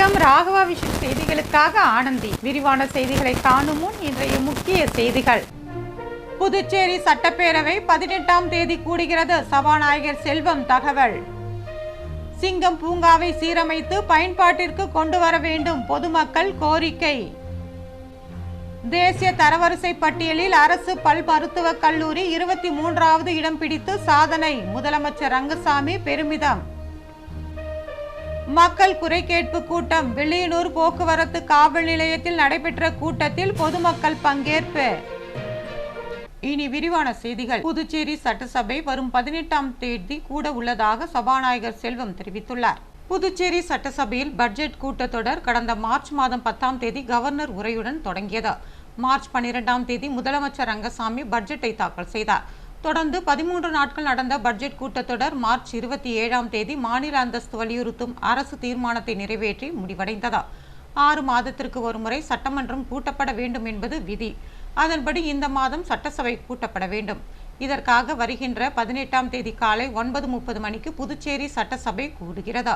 வணக்கம். ராகவா விஷன் செய்திகளுக்காக ஆனந்தி. விரிவான செய்திகளை காணும் முன் இன்றைய முக்கிய செய்திகள். புதுச்சேரி சட்டப்பேரவை 18ஆம் தேதி கூடுகிறது. சபாநாயகர் செல்வம் தகவல். சிங்கம் பூங்காவை சீரமைத்து பயன்பாட்டிற்கு கொண்டு வர வேண்டும், பொதுமக்கள் கோரிக்கை. தேசிய தரவரிசை பட்டியலில் அரசு பல் மருத்துவக் கல்லூரி 23வது இடம் பிடித்து சாதனை, முதலமைச்சர் ரங்கசாமி பெருமிதம். மக்கள் குறை கேட்பு கூட்டம். வில்லியனூர் போக்குவரத்து காவல் நிலையத்தில் நடைபெற்ற கூட்டத்தில் பொதுமக்கள் பங்கேற்பு. இனி விரிவான செய்திகள். புதுச்சேரி சட்டசபை வரும் 18ஆம் தேதி கூட உள்ளதாக சபாநாயகர் செல்வம் தெரிவித்துள்ளார். புதுச்சேரி சட்டசபையில் பட்ஜெட் கூட்டத்தொடர் கடந்த மார்ச் மாதம் 10ஆம் தேதி கவர்னர் உரையுடன் தொடங்கியது. மார்ச் 12ஆம் தேதி முதலமைச்சர் ரங்கசாமி பட்ஜெட்டை தாக்கல் செய்தார். தொடர்ந்து 13 நாட்கள் நடந்த பட்ஜெட் கூட்டத்தொடர் மார்ச் 27ஆம் தேதி மாநில அந்தஸ்து வலியுறுத்தும் அரசு தீர்மானத்தை நிறைவேற்றி முடிவடைந்தது. 6 மாதத்திற்கு ஒருமுறை சட்டமன்றம் கூட்டப்பட வேண்டும் என்பது விதி. அதன்படி இந்த மாதம் சட்டசபை கூட்டப்பட வேண்டும். இதற்காக வருகின்ற 18ஆம் தேதி காலை 9:30 மணிக்கு புதுச்சேரி சட்டசபை கூடுகிறது.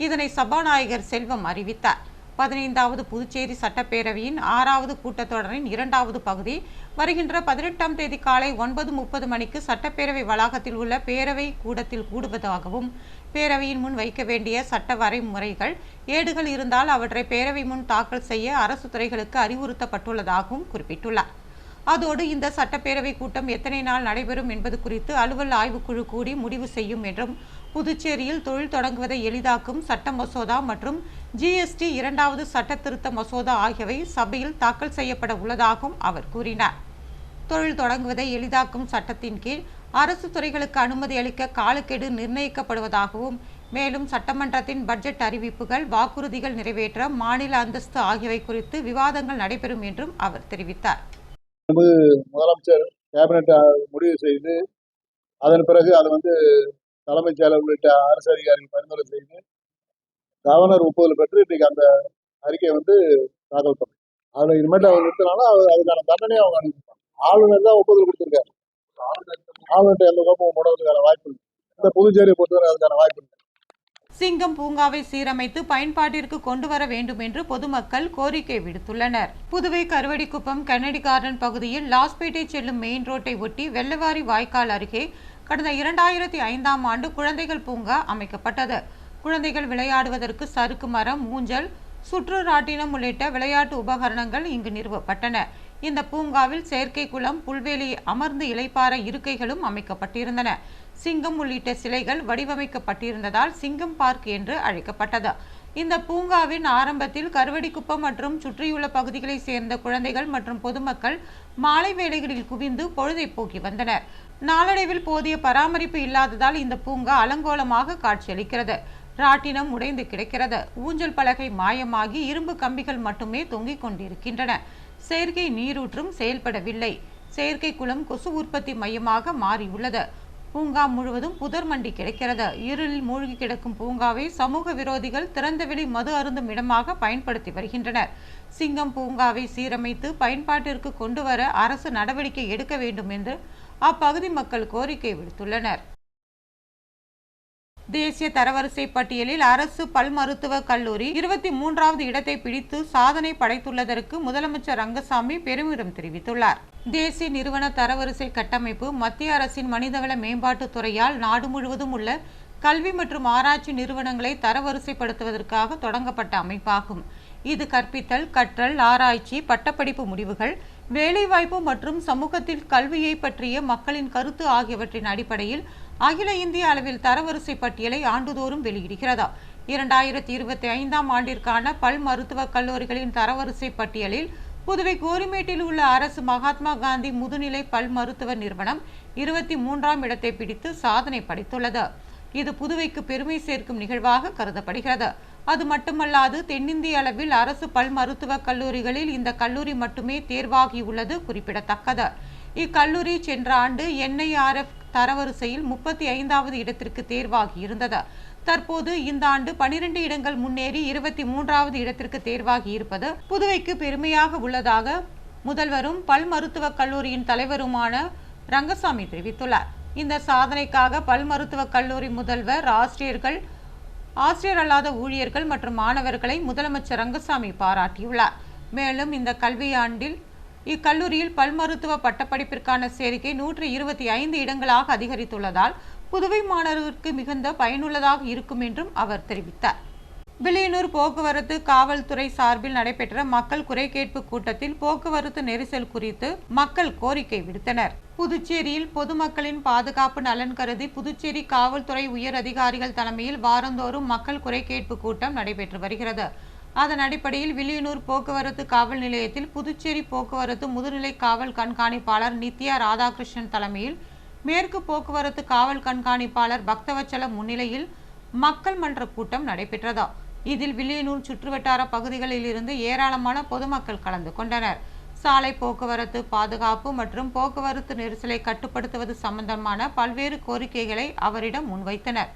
இதனை சபாநாயகர் செல்வம் அறிவித்தார். 15வது புதுச்சேரி சட்டப்பேரவையின் 6வது கூட்டத்தொடரின் 2வது பகுதி வருகின்ற 18ஆம் தேதி காலை 9:30 மணிக்கு சட்டப்பேரவை வளாகத்தில் உள்ள பேரவை கூடத்தில் கூடுவதாகவும், பேரவையின் முன் வைக்க வேண்டிய சட்ட வரைமுறைகள் ஏடுகள் இருந்தால் அவற்றை பேரவை முன் தாக்கல் செய்ய அரசு துறைகளுக்கு அறிவுறுத்தப்பட்டுள்ளதாகவும் குறிப்பிட்டுள்ளார். அதோடு இந்த சட்டப்பேரவை கூட்டம் எத்தனை நாள் நடைபெறும் என்பது குறித்து அலுவல் ஆய்வுக்குழு கூடி முடிவு செய்யும் என்றும், புதுச்சேரியில் தொழில் தொடங்குவதை எளிதாக்கும் சட்ட மசோதா மற்றும் GST 2வது சட்ட திருத்த மசோதா ஆகியவை சபையில் தாக்கல் செய்யப்பட உள்ளதாகவும் அவர் கூறினார். தொழில் தொடங்குவதை எளிதாக்கும் சட்டத்தின் கீழ் அரசு துறைகளுக்கு அனுமதி அளிக்க காலக்கெடு நிர்ணயிக்கப்படுவதாகவும், மேலும் சட்டமன்றத்தின் பட்ஜெட் அறிவிப்புகள், வாக்குறுதிகள் நிறைவேற்ற மாநில அந்தஸ்து ஆகியவை குறித்து விவாதங்கள் நடைபெறும் என்றும் அவர் தெரிவித்தார். முதலமைச்சர் கேபினெட் முடிவு செய்து அதன் பிறகு அது தலைமைச் செயலர் உள்ளிட்ட அரசு அதிகாரிகள் பரிந்துரை செய்து கவர்னர் ஒப்புதல் பெற்று இன்னைக்கு அந்த அறிக்கையை தாக்கல் பண்ணணும். அதுல இனிமேட்டு அவங்க நிறுத்தினாலும் அதுக்கான தண்டனையை அவங்க அனுப்பிப்பாங்க. ஆளுநர் தான் ஒப்புதல் கொடுத்திருக்காரு. ஆளுநர்கிட்ட எந்த கோப்பமும் போடுறதுக்கான வாய்ப்பு இல்லை. இந்த புதுச்சேரியை பொறுத்தவரை அதுக்கான வாய்ப்பு இல்லை. சிங்கம் பூங்காவை சீரமைத்து பயன்பாட்டிற்கு கொண்டு வர வேண்டும் என்று பொதுமக்கள் கோரிக்கை விடுத்துள்ளனர். புதுவை கருவடிக்குப்பம் கென்னடி கார்டன் பகுதியில் லாஸ்பேட்டை செல்லும் மெயின் ரோட்டை ஒட்டி வெள்ளவாரி வாய்க்கால் அருகே கடந்த 2005ஆம் ஆண்டு குழந்தைகள் பூங்கா அமைக்கப்பட்டது. குழந்தைகள் விளையாடுவதற்கு சறுக்கு மரம், ஊஞ்சல், சுற்று ராட்டினம் உள்ளிட்ட விளையாட்டு உபகரணங்கள் இங்கு நிறுவப்பட்டன. இந்த பூங்காவில் செயற்கை குளம், புல்வெளி, அமர்ந்து இளைப்பாற இருக்கைகளும் அமைக்கப்பட்டிருந்தன. சிங்கம் உள்ளிட்ட சிலைகள் வடிவமைக்கப்பட்டிருந்ததால் சிங்கம் பார்க் என்று அழைக்கப்பட்டது. இந்த பூங்காவின் ஆரம்பத்தில் கருவடிக்குப்பம் மற்றும் சுற்றியுள்ள பகுதிகளை சேர்ந்த குழந்தைகள் மற்றும் பொதுமக்கள் மாலை வேளைகளில் குவிந்து பொழுதை போக்கி வந்தனர். நாளடைவில் போதிய பராமரிப்பு இல்லாததால் இந்த பூங்கா அலங்கோலமாக காட்சியளிக்கிறது. ராட்டினம் உடைந்து கிடக்கிறது. ஊஞ்சல் பலகை மாயமாகி இரும்பு கம்பிகள் மட்டுமே தொங்கிக் கொண்டிருக்கின்றன. செயற்கை நீரூற்றும் செயல்படவில்லை. செயற்கை குளம் கொசு உற்பத்தி மையமாக மாறியுள்ளது. பூங்கா முழுவதும் புதர் மண்டி கிடக்கிறது. இருளில் மூழ்கி கிடக்கும் பூங்காவை சமூக விரோதிகள் திறந்தவெளி மது அருந்தும் இடமாக பயன்படுத்தி வருகின்றனர். சிங்கம் பூங்காவை சீரமைத்து பயன்பாட்டிற்கு கொண்டு வர அரசு நடவடிக்கை எடுக்க வேண்டும் என்று அப்பகுதி மக்கள் கோரிக்கை விடுத்துள்ளனர். தேசிய தரவரிசை பட்டியலில் அரசு பல் மருத்துவக் கல்லூரி 23வது இடத்தை பிடித்து சாதனை படைத்துள்ளதற்கு முதலமைச்சர் ரங்கசாமி பெருமிதம் தெரிவித்துள்ளார். தேசிய நிறுவன தரவரிசை கட்டமைப்பு மத்திய அரசின் மனிதவள மேம்பாட்டுத் துறையால் நாடு முழுவதும் உள்ள கல்வி மற்றும் ஆராய்ச்சி நிறுவனங்களை தரவரிசைப்படுத்துவதற்காக தொடங்கப்பட்ட அமைப்பாகும். இது கற்பித்தல், கற்றல், ஆராய்ச்சி, பட்டப்படிப்பு முடிவுகள், வேலைவாய்ப்பு மற்றும் சமூகத்தில் கல்வியை பற்றிய மக்களின் கருத்து ஆகியவற்றின் அடிப்படையில் அகில இந்திய அளவில் தரவரிசை பட்டியலை ஆண்டுதோறும் வெளியிடுகிறது. 2025ஆம் ஆண்டிற்கான பல் மருத்துவக் கல்லூரிகளின் தரவரிசை பட்டியலில் புதுவை கோரிமேட்டில் உள்ள அரசு மகாத்மா காந்தி முதுநிலை பல் மருத்துவ நிறுவனம் 23ஆம் இடத்தை பிடித்து சாதனை படைத்துள்ளது. இது புதுவைக்கு பெருமை சேர்க்கும் நிகழ்வாக கருதப்படுகிறது. அது மட்டுமல்லாது தென்னிந்திய அளவில் அரசு பல் மருத்துவக் கல்லூரிகளில் இந்த கல்லூரி மட்டுமே தேர்வாகியுள்ளது குறிப்பிடத்தக்கது. இக்கல்லூரி சென்ற ஆண்டு NIRF தரவரிசையில் 35வது இடத்திற்கு தேர்வாகி இருந்தது. தற்போது இந்த ஆண்டு 12 இடங்கள் முன்னேறி 23வது இடத்திற்கு தேர்வாகி இருப்பது புதுவைக்கு பெருமையாக உள்ளதாக முதல்வரும் பல் மருத்துவக் கல்லூரியின் தலைவருமான ரங்கசாமி தெரிவித்துள்ளார். இந்த சாதனைக்காக பல் மருத்துவக் கல்லூரி முதல்வர், ஆசிரியர்கள், ஆசிரியர் அல்லாத ஊழியர்கள் மற்றும் மாணவர்களை முதலமைச்சர் ரங்கசாமி பாராட்டியுள்ளார். மேலும் இந்த கல்வியாண்டில் இக்கல்லூரியில் பல் மருத்துவ பட்டப்படிப்பிற்கான சேர்க்கை 125 இடங்களாக அதிகரித்துள்ளதால் புதுவை மாணவர்களுக்கு மிகுந்த பயனுள்ளதாக இருக்கும் என்றும் அவர் தெரிவித்தார். வில்லியனூர் போக்குவரத்து காவல்துறை சார்பில் நடைபெற்ற மக்கள் குறை கேட்பு கூட்டத்தில் போக்குவரத்து நெரிசல் குறித்து மக்கள் கோரிக்கை விடுத்தனர். புதுச்சேரியில் பொதுமக்களின் பாதுகாப்பு நலன் கருதி புதுச்சேரி காவல்துறை உயர் அதிகாரிகள் தலைமையில் வாரந்தோறும் மக்கள் குறை கேட்பு கூட்டம் நடைபெற்று வருகிறது. அதன் அடிப்படையில் வில்லியனூர் போக்குவரத்து காவல் நிலையத்தில் புதுச்சேரி போக்குவரத்து முதுநிலை காவல் கண்காணிப்பாளர் நித்யா ராதாகிருஷ்ணன் தலைமையில் மேற்கு போக்குவரத்து காவல் கண்காணிப்பாளர் பக்தவச்சலம் முன்னிலையில் மக்கள் மன்ற கூட்டம் நடைபெற்றது. இதில் வில்லியனூர் சுற்றுவட்டார பகுதிகளில் இருந்து ஏராளமான பொதுமக்கள் கலந்து கொண்டனர். சாலை போக்குவரத்து பாதுகாப்பு மற்றும் போக்குவரத்து நெரிசலை கட்டுப்படுத்துவது சம்பந்தமான பல்வேறு கோரிக்கைகளை அவரிடம் முன்வைத்தனர்.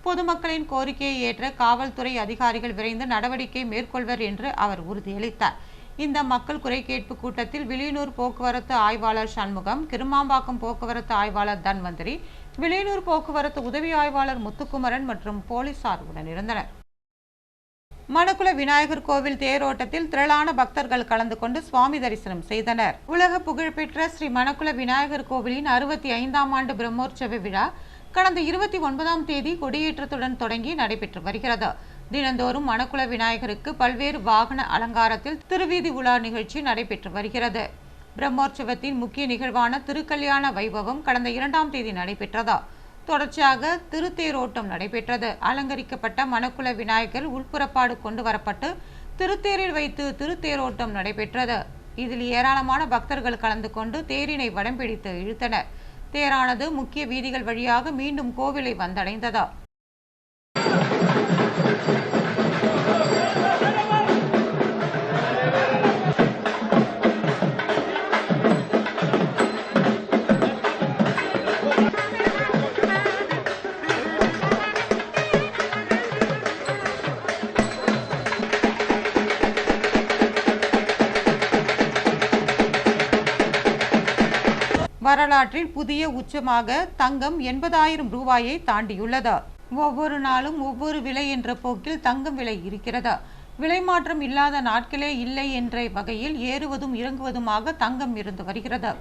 பொதுமக்களின் கோரிக்கையை ஏற்ற காவல்துறை அதிகாரிகள் விரைந்து நடவடிக்கை மேற்கொள்வர் என்று அவர் உறுதியளித்தார். இந்த மக்கள் குறை கேட்பு கூட்டத்தில் வில்லியனூர் போக்குவரத்து ஆய்வாளர் சண்முகம், கிருமாம்பாக்கம் போக்குவரத்து ஆய்வாளர் தன்வந்திரி, வில்லியனூர் போக்குவரத்து உதவி ஆய்வாளர் முத்துக்குமரன் மற்றும் போலீசார் உடனிருந்தனர். மணக்குள விநாயகர் கோவில் தேரோட்டத்தில் திரளான பக்தர்கள் கலந்து கொண்டு சுவாமி தரிசனம் செய்தனர். உலக புகழ்பெற்ற ஸ்ரீ மணக்குள விநாயகர் கோவிலின் 65ஆம் ஆண்டு பிரம்மோற்சவ விழா கடந்த 29ஆம் தேதி கொடியேற்றத்துடன் தொடங்கி நடைபெற்று வருகிறது. தினந்தோறும் மணக்குள விநாயகருக்கு பல்வேறு வாகன அலங்காரத்தில் திருவீதி உலா நிகழ்ச்சி நடைபெற்று வருகிறது. பிரம்மோற்சவத்தின் முக்கிய நிகழ்வான திருக்கல்யாண வைபவம் கடந்த 2ஆம் தேதி நடைபெற்றது. தொடர்ச்சியாக திருத்தேரோட்டம் நடைபெற்றது. அலங்கரிக்கப்பட்ட மணக்குள விநாயகர் உள்புறப்பாடு கொண்டு வரப்பட்டு திருத்தேரில் வைத்து திருத்தேரோட்டம் நடைபெற்றது. இதில் ஏராளமான பக்தர்கள் கலந்து கொண்டு தேரினை வடம் பிடித்து இழுத்தனர். தேரானது முக்கிய வீதிகள் வழியாக மீண்டும் கோவிலை வந்தடைந்தது. வரலாற்றில் புதிய உச்சமாக தங்கம் 80,000 ரூபாயை தாண்டியுள்ளது. ஒவ்வொரு நாளும் ஒவ்வொரு விலை என்ற போக்கில் தங்கம் விலை இருக்கிறது. விலை மாற்றம் இல்லாத நாட்களே இல்லை என்ற வகையில் ஏறுவதும் இறங்குவதுமாக தங்கம் இருந்து வருகிறது.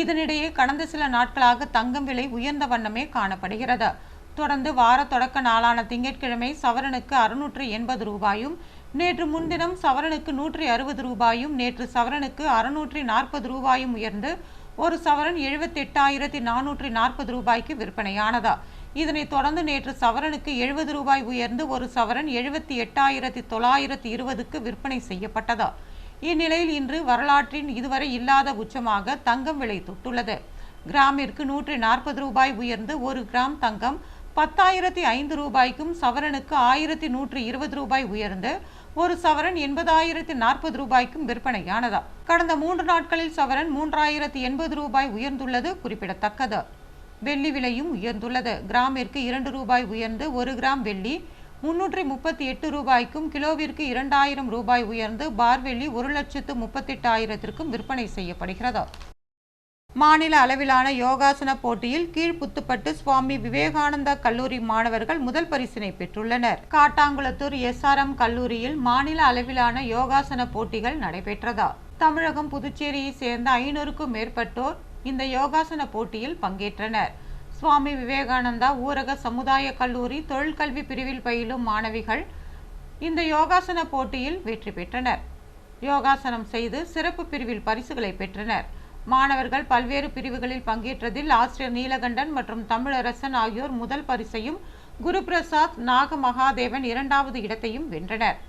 இதனிடையே கடந்த சில நாட்களாக தங்கம் விலை உயர்ந்த வண்ணமே காணப்படுகிறது. தொடர்ந்து வார தொடக்க நாளான திங்கட்கிழமை சவரனுக்கு 680 ரூபாயும், நேற்று முன்தினம் சவரனுக்கு 160 ரூபாயும், நேற்று சவரனுக்கு 640 ரூபாயும் உயர்ந்து ஒரு சவரன் 78,440 ரூபாய்க்கு விற்பனையானது. இதனைத் தொடர்ந்து நேற்று சவரனுக்கு 70 ரூபாய் உயர்ந்து ஒரு சவரன் 78,920க்கு விற்பனை செய்யப்பட்டது. இந்நிலையில் இன்று வரலாற்றின் இதுவரை இல்லாத உச்சமாக தங்கம் விலை தொட்டுள்ளது. கிராமிற்கு 140 ரூபாய் உயர்ந்து ஒரு கிராம் தங்கம் 10,005 ரூபாய்க்கும், சவரனுக்கு 1,120 ரூபாய் உயர்ந்து ஒரு சவரன் 80,040 ரூபாய்க்கும் விற்பனையானது. கடந்த 3 நாட்களில் சவரன் 3,080 ரூபாய் உயர்ந்துள்ளது குறிப்பிடத்தக்கது. வெள்ளி விலையும் உயர்ந்துள்ளது. கிராமிற்கு 2 ரூபாய் உயர்ந்து ஒரு கிராம் வெள்ளி 338 ரூபாய்க்கும், கிலோவிற்கு 2,000 ரூபாய் உயர்ந்து பார் வெள்ளி 1,38,000க்கும் விற்பனை செய்யப்படுகிறது. மாநில அளவிலான யோகாசன போட்டியில் கீழ்புத்துப்பட்டு சுவாமி விவேகானந்தா கல்லூரி மாணவர்கள் முதல் பரிசினை பெற்றுள்ளனர். காட்டாங்குளத்தூர் SRM கல்லூரியில் மாநில அளவிலான யோகாசன போட்டிகள் நடைபெற்றது. தமிழகம், புதுச்சேரியை சேர்ந்த 500க்கும் மேற்பட்டோர் இந்த யோகாசன போட்டியில் பங்கேற்றனர். சுவாமி விவேகானந்தா ஊரக சமுதாய கல்லூரி தொழிற்கல்வி பிரிவில் பயிலும் மாணவிகள் இந்த யோகாசன போட்டியில் வெற்றி பெற்றனர். யோகாசனம் செய்து சிறப்பு பிரிவில் பரிசுகளை பெற்றனர். மாணவர்கள் பல்வேறு பிரிவுகளில் பங்கேற்றதில் ஆசிரியர் நீலகண்டன் மற்றும் தமிழரசன் ஆகியோர் முதல் பரிசையும், குருபிரசாத், நாகமகாதேவன் 2வது இடத்தையும் வென்றனர்.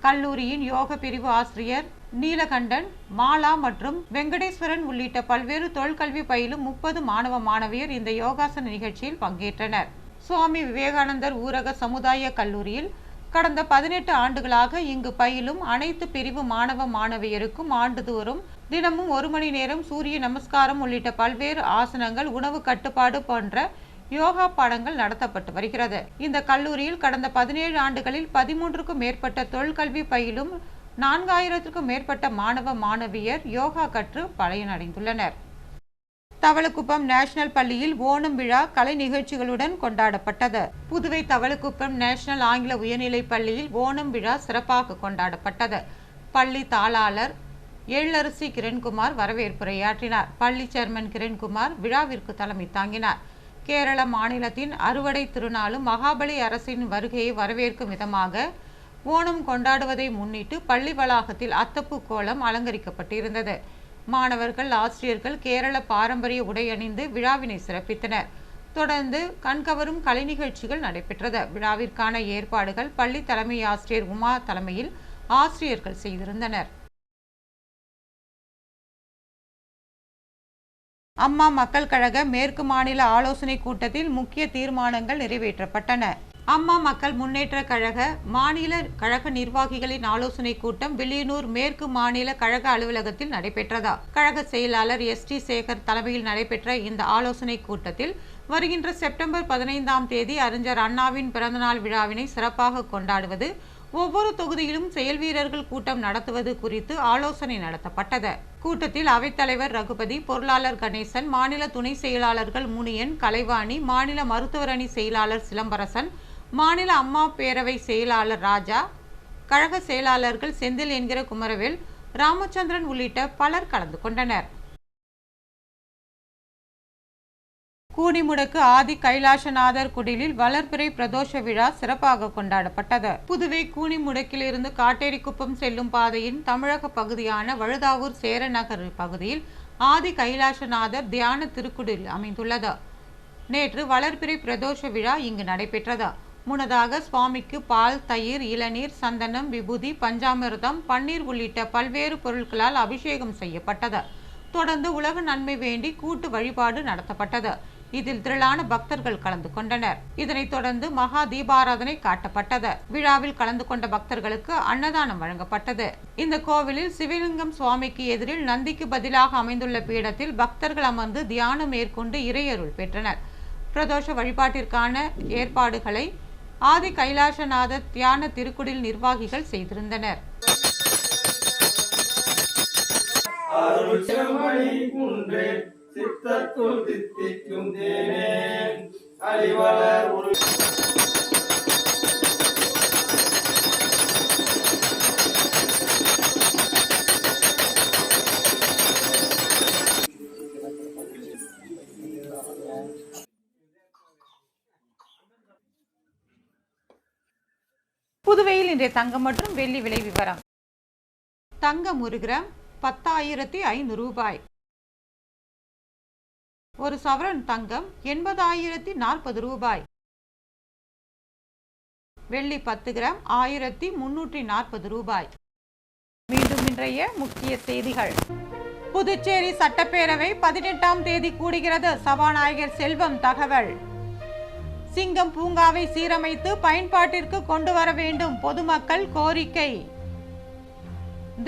கல்லூரியின் யோக பிரிவு ஆசிரியர் நீலகண்டன், மாலா மற்றும் வெங்கடேஸ்வரன் உள்ளிட்ட பல்வேறு தொழிற்கல்வி பயிலும் 30 மாணவ மாணவியர் இந்த யோகாசன நிகழ்ச்சியில் பங்கேற்றனர். சுவாமி விவேகானந்தர் ஊரக சமுதாய கல்லூரியில் கடந்த 18 ஆண்டுகளாக இங்கு பயிலும் அனைத்து பிரிவு மாணவ மாணவியருக்கும் ஆண்டுதோறும் தினமும் 1 மணி நேரம் சூரிய நமஸ்காரம் உள்ளிட்ட பல்வேறு ஆசனங்கள், உணவு கட்டுப்பாடு போன்ற யோகா பாடங்கள் நடத்தப்பட்டு வருகிறது. இந்த கல்லூரியில் கடந்த 17 ஆண்டுகளில் 13க்கும் மேற்பட்ட தொழிற்கல்வி பயிலும் 4,000க்கும் மேற்பட்ட மாணவ மாணவியர் யோகா கற்று பயனடைந்துள்ளனர். தவளக்குப்பம் நேஷனல் பள்ளியில் ஓணம் விழா கலை நிகழ்ச்சிகளுடன் கொண்டாடப்பட்டது. புதுவை தவளக்குப்பம் நேஷனல் ஆங்கில உயர்நிலைப் பள்ளியில் ஓணம் விழா சிறப்பாக கொண்டாடப்பட்டது. பள்ளி தாளாளர் எழிலரசி கிரண்குமார் வரவேற்புரையாற்றினார். பள்ளி சேர்மன் கிரண்குமார் விழாவிற்கு தலைமை தாங்கினார். கேரள மாநிலத்தின் அறுவடை திருநாளும் மகாபலி அரசின் வருகையை வரவேற்கும் விதமாக ஓணம் கொண்டாடுவதை முன்னிட்டு பள்ளி வளாகத்தில் அத்தப்பூ கோலம் அலங்கரிக்கப்பட்டிருந்தது. மாணவர்கள், ஆசிரியர்கள் கேரள பாரம்பரிய உடை அணிந்து விழாவினை சிறப்பித்தனர். தொடர்ந்து கண்கவரும் கலை நிகழ்ச்சிகள் நடைபெற்றது. விழாவிற்கான ஏற்பாடுகள் பள்ளி தலைமை ஆசிரியர் உமா தலைமையில் ஆசிரியர்கள் செய்திருந்தனர். அம்மா மக்கள் கழக மேற்கு மாநில ஆலோசனை கூட்டத்தில் முக்கிய தீர்மானங்கள் நிறைவேற்றப்பட்டன. அம்மா மக்கள் முன்னேற்ற கழக மாநில கழக நிர்வாகிகளின் ஆலோசனை கூட்டம் வில்லியனூர் மேற்கு மாநில கழக அலுவலகத்தில் நடைபெற்றதா. கழக செயலாளர் எஸ்.டி. சேகர் தலைமையில் நடைபெற்ற இந்த ஆலோசனை கூட்டத்தில் வருகின்ற செப்டம்பர் 15ஆம் தேதி அறிஞர் அண்ணாவின் பிறந்தநாள் விழாவினை சிறப்பாக கொண்டாடுவது, ஒவ்வொரு தொகுதியிலும் செயல் வீரர்கள் கூட்டம் நடத்துவது குறித்து ஆலோசனை நடத்தப்பட்டது. கூட்டத்தில் அவைத்தலைவர் ரகுபதி, பொருளாளர் கணேசன், மாநில துணை செயலாளர்கள் முனியன், கலைவாணி, மாநில மருத்துவர் அணி செயலாளர் சிலம்பரசன், மாநில அம்மா பேரவை செயலாளர் ராஜா, கழக செயலாளர்கள் செந்தில் என்கிற குமரவேல், ராமச்சந்திரன் உள்ளிட்ட பலர் கலந்து கொண்டனர். கூனிமுடக்கு ஆதி கைலாசநாதர் குடிலில் வளர்பிறை பிரதோஷ விழா சிறப்பாக கொண்டாடப்பட்டது. புதுவை கூனிமுடக்கிலிருந்து காட்டேரிக்குப்பம் செல்லும் பாதையின் தமிழக பகுதியான வழுதாவூர் சேரநகர் பகுதியில் ஆதி கைலாசநாதர் தியான திருக்குடில் அமைந்துள்ளது. நேற்று வளர்பிறை பிரதோஷ விழா இங்கு நடைபெற்றது. முன்னதாக சுவாமிக்கு பால், தயிர், இளநீர், சந்தனம், விபூதி, பஞ்சாமிர்தம், பன்னீர் உள்ளிட்ட பல்வேறு பொருட்களால் அபிஷேகம் செய்யப்பட்டது. தொடர்ந்து உலக நன்மை வேண்டி கூட்டு வழிபாடு நடத்தப்பட்டது. இதில் திரளான பக்தர்கள் கலந்து கொண்டனர். இதனைத் தொடர்ந்து மகா தீபாராதனை காட்டப்பட்டது. விழாவில் கலந்து கொண்ட பக்தர்களுக்கு அன்னதானம் வழங்கப்பட்டது. இந்த கோவிலில் சிவலிங்கம் சுவாமிக்கு எதிரில் நந்திக்கு பதிலாக அமைந்துள்ள பீடத்தில் பக்தர்கள் அமர்ந்து தியானம் மேற்கொண்டு இறையருள் பெற்றனர். பிரதோஷ வழிபாட்டிற்கான ஏற்பாடுகளை ஆதி கைலாசநாதர் தியான திருக்குடில் நிர்வாகிகள் செய்திருந்தனர். புதுவையில் இன்றைய தங்கம் மற்றும் வெள்ளி விலை விவரம். தங்கம் 1 கிராம் 10,500 ரூபாய். ஒரு சவரன் தங்கம் 80,040 ரூபாய். வெள்ளி 10 கிராம் 1,340 ரூபாய். மீண்டும் இன்றைய முக்கிய செய்திகள். புதுச்சேரி சட்டப்பேரவை 18ஆம் தேதி கூடுகிறது. சபாநாயகர் செல்வம் தகவல். சிங்கம் பூங்காவை சீரமைத்து பயன்பாட்டிற்கு கொண்டு வர வேண்டும், பொதுமக்கள் கோரிக்கை.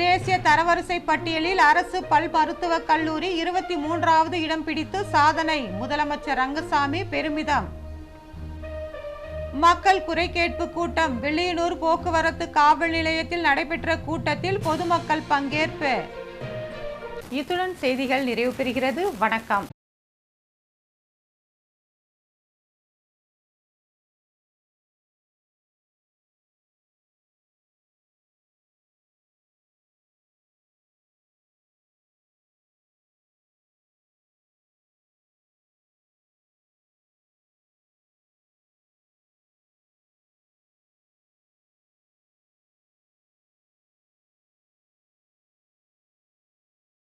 தேசிய தரவரிசை பட்டியலில் அரசு பல் மருத்துவக் கல்லூரி 23வது இடம் பிடித்து சாதனை, முதலமைச்சர் ரங்கசாமி பெருமிதம். மக்கள் குறை கேட்பு கூட்டம் வில்லியனூர் போக்குவரத்து காவல் நிலையத்தில் நடைபெற்ற கூட்டத்தில் பொதுமக்கள் பங்கேற்பு. இத்துடன் செய்திகள் நிறைவு பெறுகிறது. வணக்கம்.